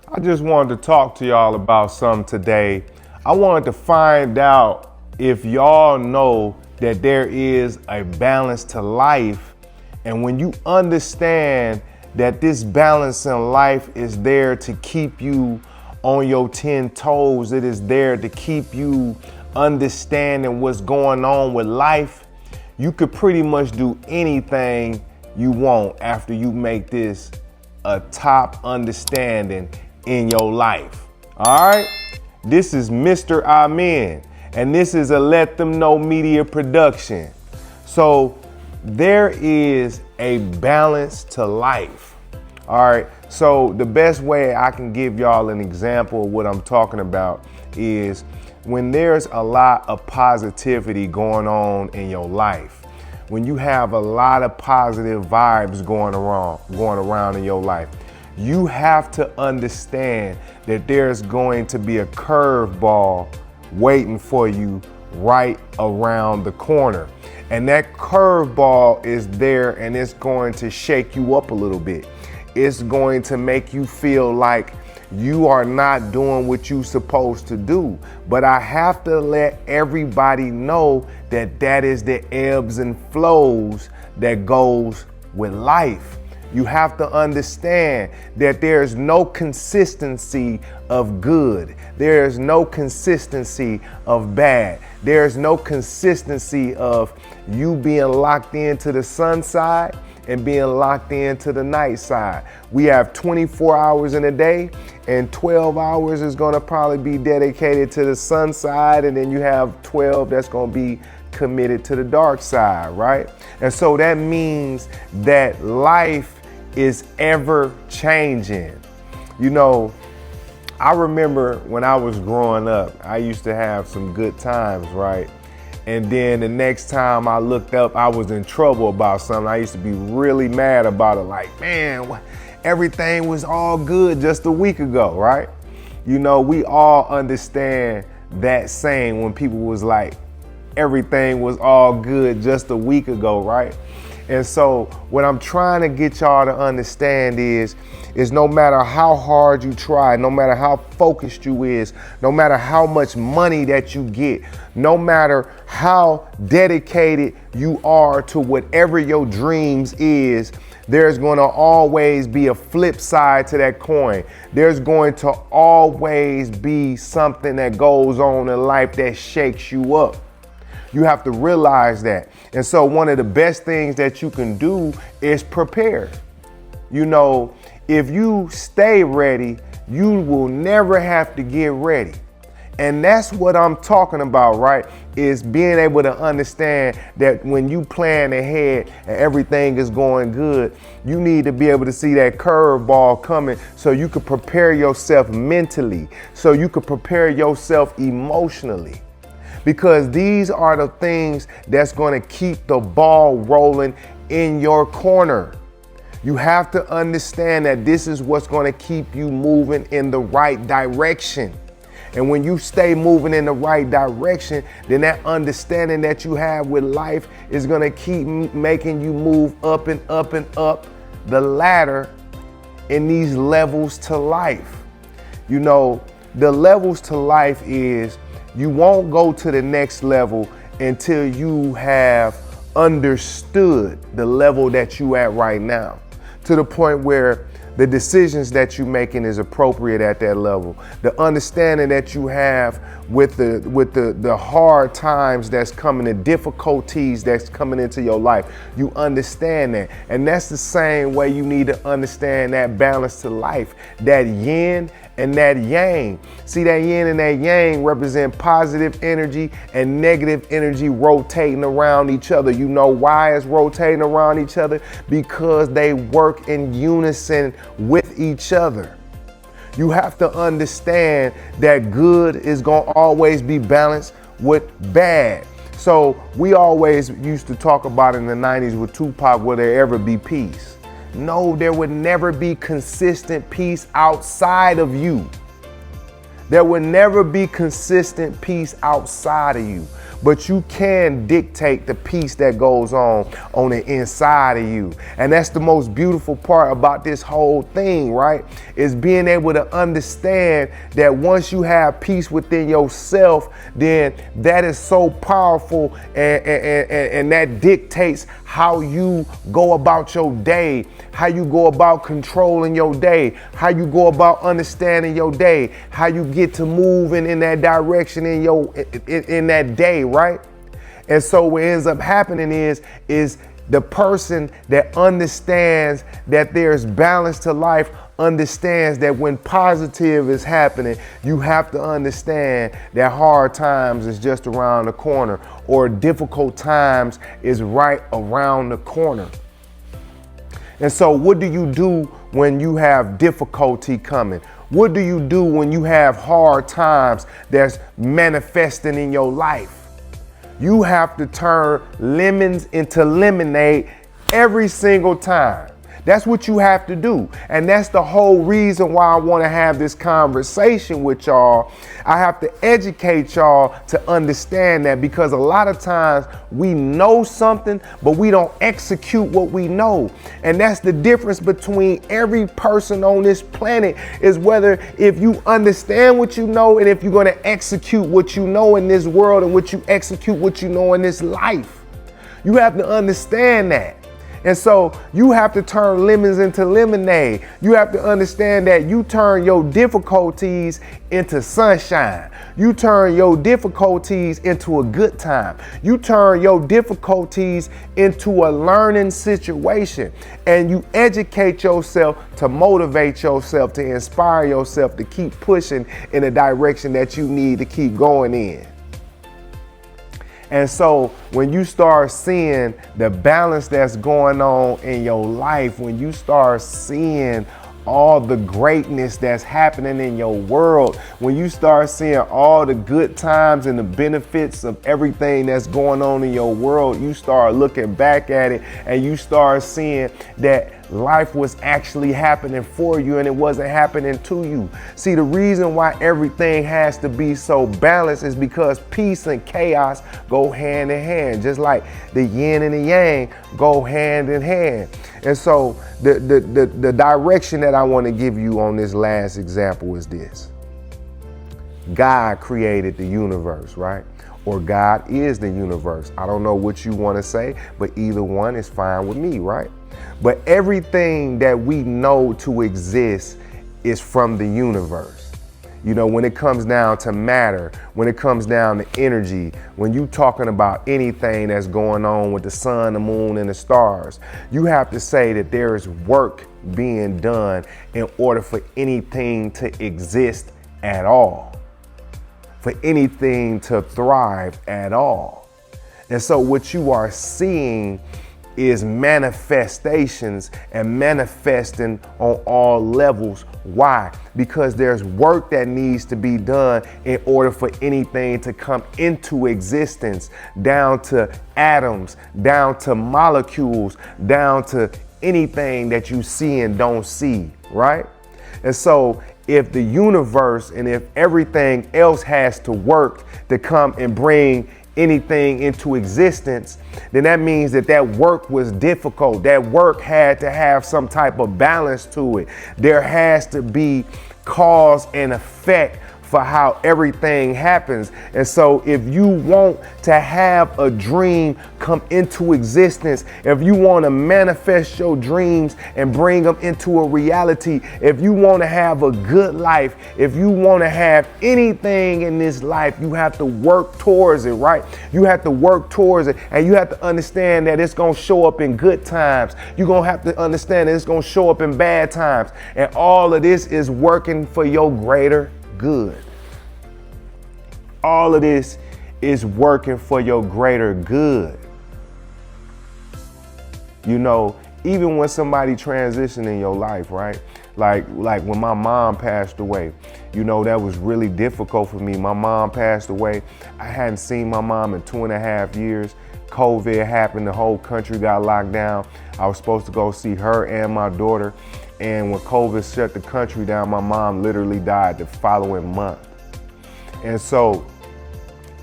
I just wanted to talk to y'all about something today. I wanted to find out if y'all know that there is a balance to life. And when you understand that this balance in life is there to keep you on your 10 toes, it is there to keep you understanding what's going on with life, you could pretty much do anything you want after you make this a top understanding in your life. All right? This is Mr. Amen, and this is a Let Them Know Media production. So there is a balance to life. All right. So the best way I can give y'all an example of what I'm talking about is when there's a lot of positivity going on in your life. When you have a lot of positive vibes going around in your life, you have to understand that there's going to be a curveball waiting for you right around the corner. And that curveball is there and it's going to shake you up a little bit. It's going to make you feel like you are not doing what you're supposed to do. But I have to let everybody know that that is the ebbs and flows that goes with life. You have to understand that there's no consistency of good. There's no consistency of bad. There's no consistency of you being locked into the sun side and being locked into the night side. We have 24 hours in a day, and 12 hours is gonna probably be dedicated to the sun side, and then you have 12 that's gonna be committed to the dark side, right? And so that means that life is ever changing. You know, I remember when I was growing up, I used to have some good times, right? And then the next time I looked up, I was in trouble about something. I used to be really mad about it. Like, man, everything was all good just a week ago, right? You know, we all understand that saying when people was like, everything was all good just a week ago, right? And so what I'm trying to get y'all to understand is no matter how hard you try, no matter how focused you is, no matter how much money that you get, no matter how dedicated you are to whatever your dreams is, there's going to always be a flip side to that coin. There's going to always be something that goes on in life that shakes you up. You have to realize that. And so one of the best things that you can do is prepare. You know, if you stay ready, you will never have to get ready. And that's what I'm talking about, right? Is being able to understand that when you plan ahead and everything is going good, you need to be able to see that curveball coming so you can prepare yourself mentally, so you can prepare yourself emotionally. Because these are the things that's going to keep the ball rolling in your corner. You have to understand that this is what's going to keep you moving in the right direction. And when you stay moving in the right direction, then that understanding that you have with life is going to keep making you move up and up and up the ladder in these levels to life. You know, the levels to life is you won't go to the next level until you have understood the level that you at right now, to the point where the decisions that you're making is appropriate at that level. The understanding that you have with the hard times that's coming, the difficulties that's coming into your life, you understand that. And that's the same way you need to understand that balance to life, that yin and that yang. See, that yin and that yang represent positive energy and negative energy rotating around each other. You know why it's rotating around each other? Because they work in unison with each other. You have to understand that good is going to always be balanced with bad. So we always used to talk about in the 90s with Tupac, will there ever be peace? No, there would never be consistent peace outside of you. There would never be consistent peace outside of you. but you can dictate the peace that goes on the inside of you. And that's the most beautiful part about this whole thing, right? Is being able to understand that once you have peace within yourself, then that is so powerful, and that dictates how you go about your day, how you go about controlling your day, how you go about understanding your day, how you get to moving in that direction in that day, right? And so what ends up happening is the person that understands that there's balance to life understands that when positive is happening, you have to understand that hard times is just around the corner, or difficult times is right around the corner. And so what do you do when you have difficulty coming? What do you do when you have hard times that's manifesting in your life? You have to turn lemons into lemonade every single time. That's what you have to do. And that's the whole reason why I want to have this conversation with y'all. I have to educate y'all to understand that, because a lot of times we know something, but we don't execute what we know. And that's the difference between every person on this planet, is whether if you understand what you know and if you're going to execute what you know in this world and what you execute what you know in this life. You have to understand that. And so you have to turn lemons into lemonade. You have to understand that you turn your difficulties into sunshine. You turn your difficulties into a good time. You turn your difficulties into a learning situation. And you educate yourself to motivate yourself, to inspire yourself to keep pushing in the direction that you need to keep going in. And so when you start seeing the balance that's going on in your life, when you start seeing all the greatness that's happening in your world, when you start seeing all the good times and the benefits of everything that's going on in your world, you start looking back at it and you start seeing that life was actually happening for you and it wasn't happening to you. See, the reason why everything has to be so balanced is because peace and chaos go hand in hand, just like the yin and the yang go hand in hand. And so the direction that I want to give you on this last example is this. God created the universe, right? Or God is the universe. I don't know what you want to say, but either one is fine with me, right? But everything that we know to exist is from the universe. You know, when it comes down to matter, when it comes down to energy, when you talking about anything that's going on with the sun, the moon, and the stars, you have to say that there is work being done in order for anything to exist at all, for anything to thrive at all. And so what you are seeing is manifestations and manifesting on all levels. Why? Because there's work that needs to be done in order for anything to come into existence, down to atoms, down to molecules, down to anything that you see and don't see, right? And so if the universe and if everything else has to work to come and bring anything into existence, then that means that work was difficult. That work had to have some type of balance to it. There has to be cause and effect for how everything happens. And so if you want to have a dream come into existence, if you want to manifest your dreams and bring them into a reality, if you want to have a good life, if you want to have anything in this life, you have to work towards it, right? You have to work towards it, and you have to understand that it's going to show up in good times. You're going to have to understand that it's going to show up in bad times. And all of this is working for your greater good. All of this is working for your greater good. You know, even when somebody transitioned in your life, right? Like when my mom passed away, you know, that was really difficult for me. My mom passed away. I hadn't seen my mom in 2.5 years. COVID happened, the whole country got locked down. I was supposed to go see her and my daughter. And when COVID shut the country down, my mom literally died the following month. And so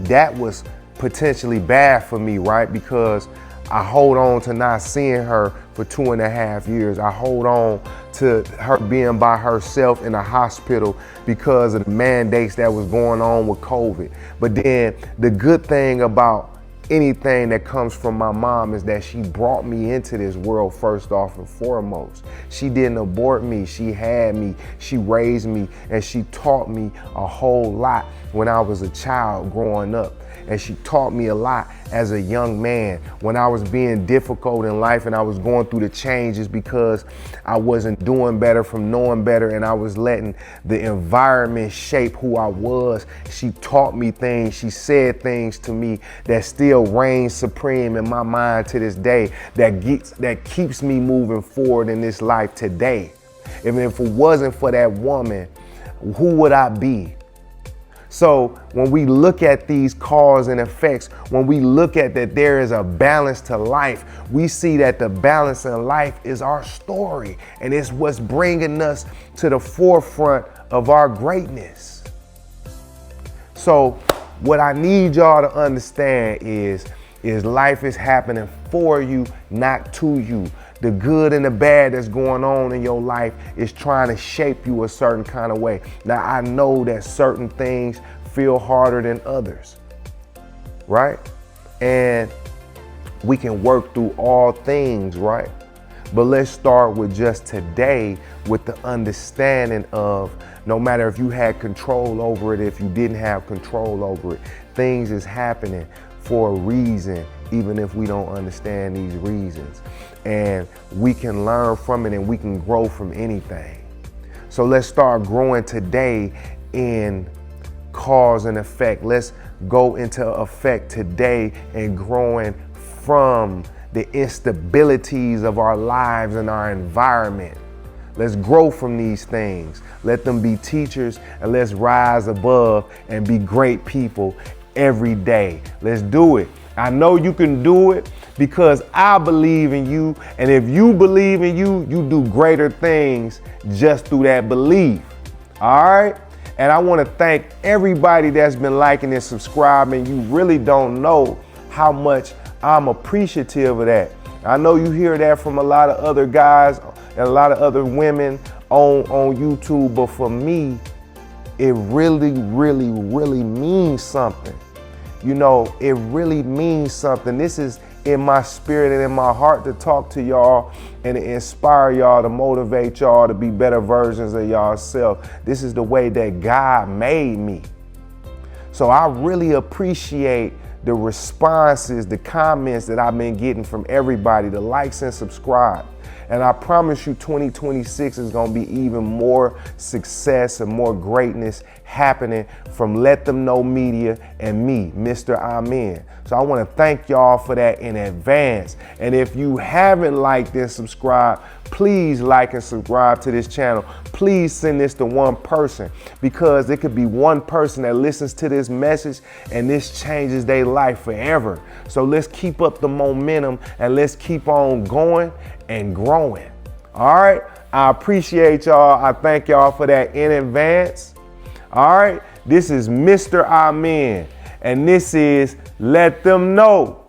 that was potentially bad for me, right? Because I hold on to not seeing her for 2.5 years. I hold on to her being by herself in a hospital because of the mandates that was going on with COVID. But then the good thing about anything that comes from my mom is that she brought me into this world first off and foremost. She didn't abort me. She had me, she raised me, and she taught me a whole lot when I was a child growing up. And she taught me a lot as a young man when I was being difficult in life and I was going through the changes because I wasn't doing better from knowing better and I was letting the environment shape who I was. She taught me things. She said things to me that still reign supreme in my mind to this day, that keeps me moving forward in this life today. And if it wasn't for that woman, who would I be? So when we look at these cause and effects, when we look at that there is a balance to life, we see that the balance in life is our story, and it's what's bringing us to the forefront of our greatness. So what I need y'all to understand is life is happening for you, not to you. The good and the bad that's going on in your life is trying to shape you a certain kind of way. Now, I know that certain things feel harder than others, right? And we can work through all things, right? But let's start with just today with the understanding of no matter if you had control over it, if you didn't have control over it, things is happening for a reason, even if we don't understand these reasons. And we can learn from it and we can grow from anything. So let's start growing today in cause and effect. Let's go into effect today and growing from the instabilities of our lives and our environment. Let's grow from these things. Let them be teachers, and let's rise above and be great people every day. Let's do it. I know you can do it because I believe in you. And if you believe in you, you do greater things just through that belief. All right. And I want to thank everybody that's been liking and subscribing. You really don't know how much I'm appreciative of that. I know you hear that from a lot of other guys and a lot of other women on YouTube. But for me, it really, really, really means something. You know, it really means something. This is in my spirit and in my heart to talk to y'all and to inspire y'all, to motivate y'all to be better versions of y'allself. This is the way that God made me. So I really appreciate the responses, the comments that I've been getting from everybody, the likes and subscribe. And I promise you 2026 is going to be even more success and more greatness happening from Let Them Know Media and me, Mr. Amen. So I want to thank y'all for that in advance. And if you haven't liked and subscribed, please like and subscribe to this channel. Please send this to one person, because it could be one person that listens to this message and this changes their life forever. So let's keep up the momentum and let's keep on going and growing. All right. I appreciate y'all. I thank y'all for that in advance. All right. This is Mr. Amen, and this is Let Them Know.